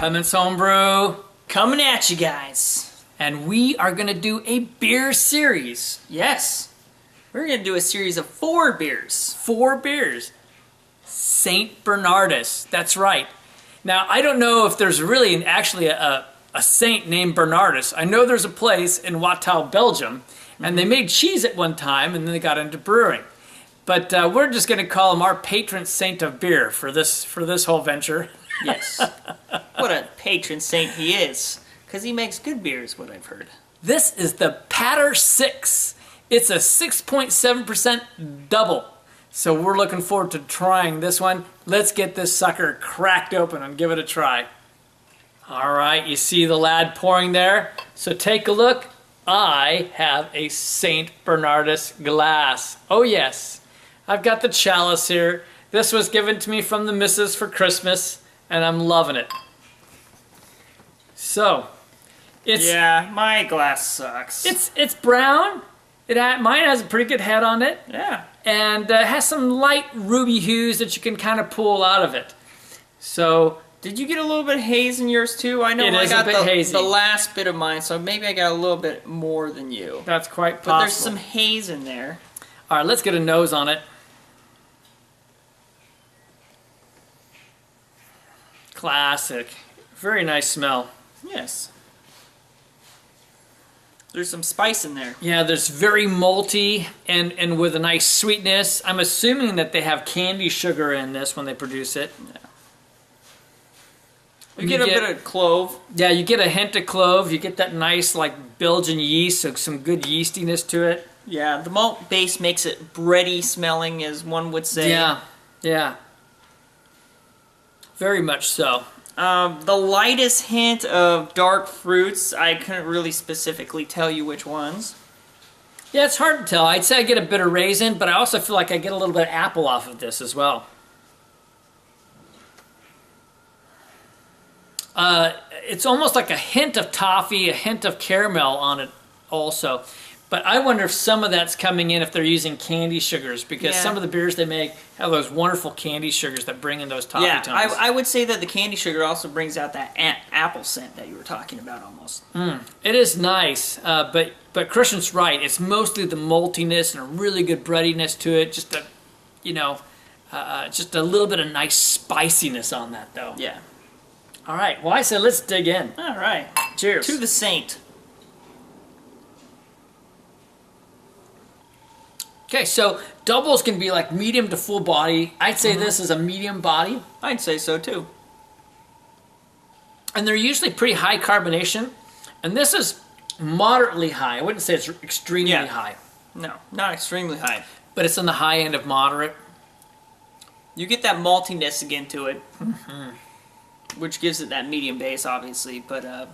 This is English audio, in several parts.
Lemons Homebrew, Coming at you guys. and we are going to do a beer series. Yes. We're going to do a series of 4 beers. 4 beers. St. Bernardus, that's right. Now, I don't know if there's really actually a saint named Bernardus. I know there's a place in Watou, Belgium, and they made cheese at one time, and then they got into brewing. But we're just going to call him our patron saint of beer for this whole venture. Yes. What a patron saint he is. Because he makes good beers, what I've heard. This is the Patter 6. It's a 6.7% double. So we're looking forward to trying this one. Let's get this sucker cracked open and give it a try. All right, you see the lad pouring there? So take a look. I have a St. Bernardus glass. Oh yes, I've got the chalice here. This was given to me from the missus for Christmas, and I'm loving it. So, yeah, my glass sucks. It's brown. Mine has a pretty good head on it. Yeah. And has some light ruby hues that you can kind of pull out of it. So, did you get a little bit of haze in yours too? I know it I is got a bit hazy. the last bit of mine, so maybe I got a little bit more than you. That's quite possible. But there's some haze in there. All right, let's get a nose on it. Classic. Very nice smell. Yes. There's some spice in there. Yeah, there's very malty and with a nice sweetness. I'm assuming that they have candy sugar in this when they produce it. Yeah. You get a bit of clove. Yeah, you get a hint of clove. You get that nice like Belgian yeast, so some good yeastiness to it. Yeah, the malt base makes it bready smelling, as one would say. Yeah, yeah. Very much so. The lightest hint of dark fruits, I couldn't really specifically tell you which ones. Yeah, it's hard to tell. I'd say I get a bit of raisin, but I also feel like I get a little bit of apple off of this as well. It's almost like a hint of toffee, a hint of caramel on it also. But I wonder if some of that's coming in if they're using candy sugars, because some of the beers they make have those wonderful candy sugars that bring in those toffee tones. I would say that the candy sugar also brings out that apple scent that you were talking about almost. It is nice, but Christian's right. It's mostly the maltiness and a really good breadiness to it. Just a, just a little bit of nice spiciness on that, though. Yeah. All right. Well, I said let's dig in. All right. Cheers. To the saint. Okay, so doubles can be like medium to full body. I'd say this is a medium body. I'd say so too. And they're usually pretty high carbonation. And this is moderately high. I wouldn't say it's extremely high. No, not extremely high. But it's on the high end of moderate. You get that maltiness again to it. Which gives it that medium base, obviously. But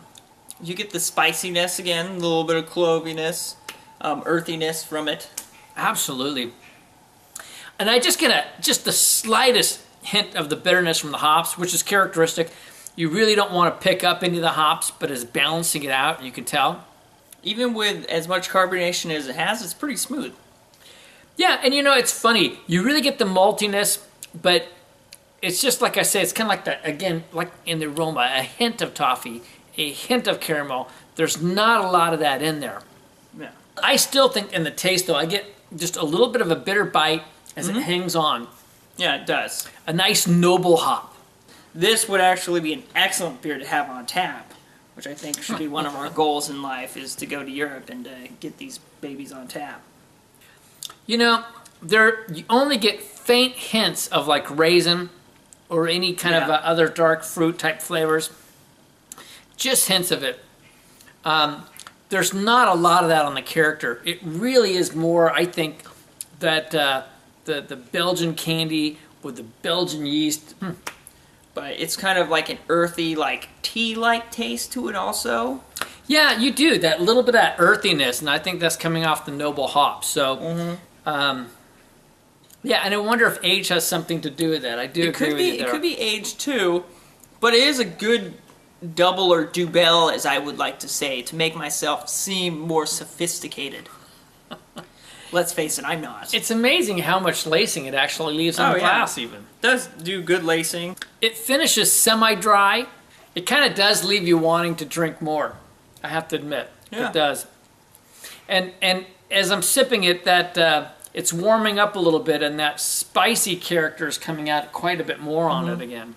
you get the spiciness again, a little bit of cloviness, earthiness from it. Absolutely. And I just get just the slightest hint of the bitterness from the hops, which is characteristic. You really don't want to pick up any of the hops, but it's balancing it out, you can tell. Even with as much carbonation as it has, it's pretty smooth. Yeah, and it's funny. You really get the maltiness, but it's just like I say, it's kind of like that, again, like in the aroma, a hint of toffee, a hint of caramel. There's not a lot of that in there. Yeah. I still think in the taste, though, I get just a little bit of a bitter bite as it hangs on. Yeah, it does. A nice noble hop. This would actually be an excellent beer to have on tap, which I think should be one of our goals in life, is to go to Europe and get these babies on tap. You only get faint hints of like raisin or any kind of other dark fruit type flavors. Just hints of it. There's not a lot of that on the character. It really is more, I think, that the Belgian candy with the Belgian yeast. But it's kind of like an earthy, like tea-like taste to it also. Yeah, you do. That little bit of that earthiness, and I think that's coming off the noble hop. So, yeah, and I wonder if age has something to do with that. I do agree with you there. It could be age too, but it is a good double or Dubbel, as I would like to say, to make myself seem more sophisticated. Let's face it, I'm not. It's amazing how much lacing it actually leaves on the glass even. It does do good lacing. It finishes semi-dry, It kind of does leave you wanting to drink more. I have to admit, Yeah. it does. And as I'm sipping it, it's warming up a little bit, and that spicy character is coming out quite a bit more on it again.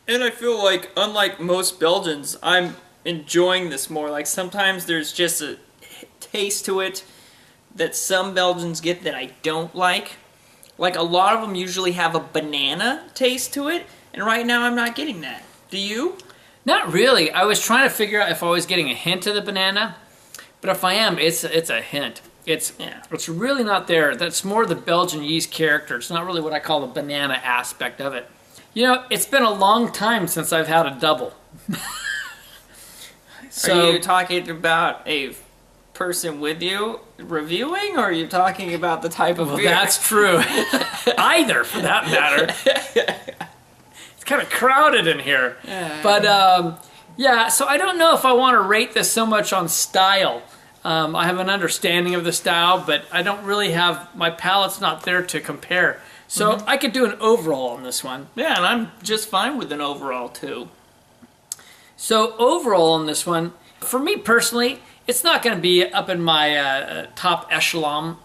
And I feel like, unlike most Belgians, I'm enjoying this more. Like, sometimes there's just a taste to it that some Belgians get that I don't like. Like, a lot of them usually have a banana taste to it, and right now I'm not getting that. Do you? Not really. I was trying to figure out if I was getting a hint of the banana, but if I am, it's a hint. It's really not there. That's more the Belgian yeast character. It's not really what I call the banana aspect of it. You know, it's been a long time since I've had a double. So, are you talking about a person with you reviewing, or are you talking about the type of beer? That's true. Either, for that matter. It's kind of crowded in here. But, yeah, so I don't know if I want to rate this so much on style. I have an understanding of the style, but I don't really have, my palate's not there to compare. So I could do an overall on this one. Yeah, and I'm just fine with an overall, too. So overall on this one, for me personally, it's not going to be up in my top echelon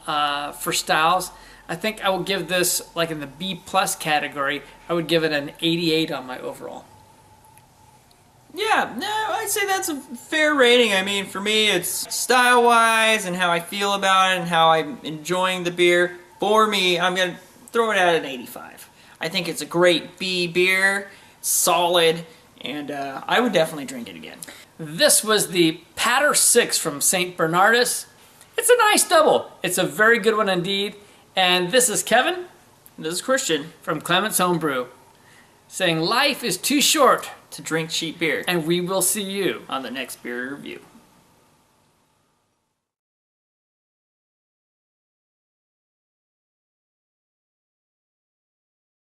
for styles. I think I will give this, like in the B+ category, I would give it an 88 on my overall. Yeah, no, I'd say that's a fair rating. I mean, for me, it's style-wise and how I feel about it and how I'm enjoying the beer. For me, I'm going to throw it at an 85. I think it's a great B beer, solid, and I would definitely drink it again. This was the Patter 6 from St. Bernardus. It's a nice double. It's a very good one indeed. And this is Kevin. This is Christian. From Clement's Homebrew, saying life is too short To drink cheap beer. and we will see you On the next beer review.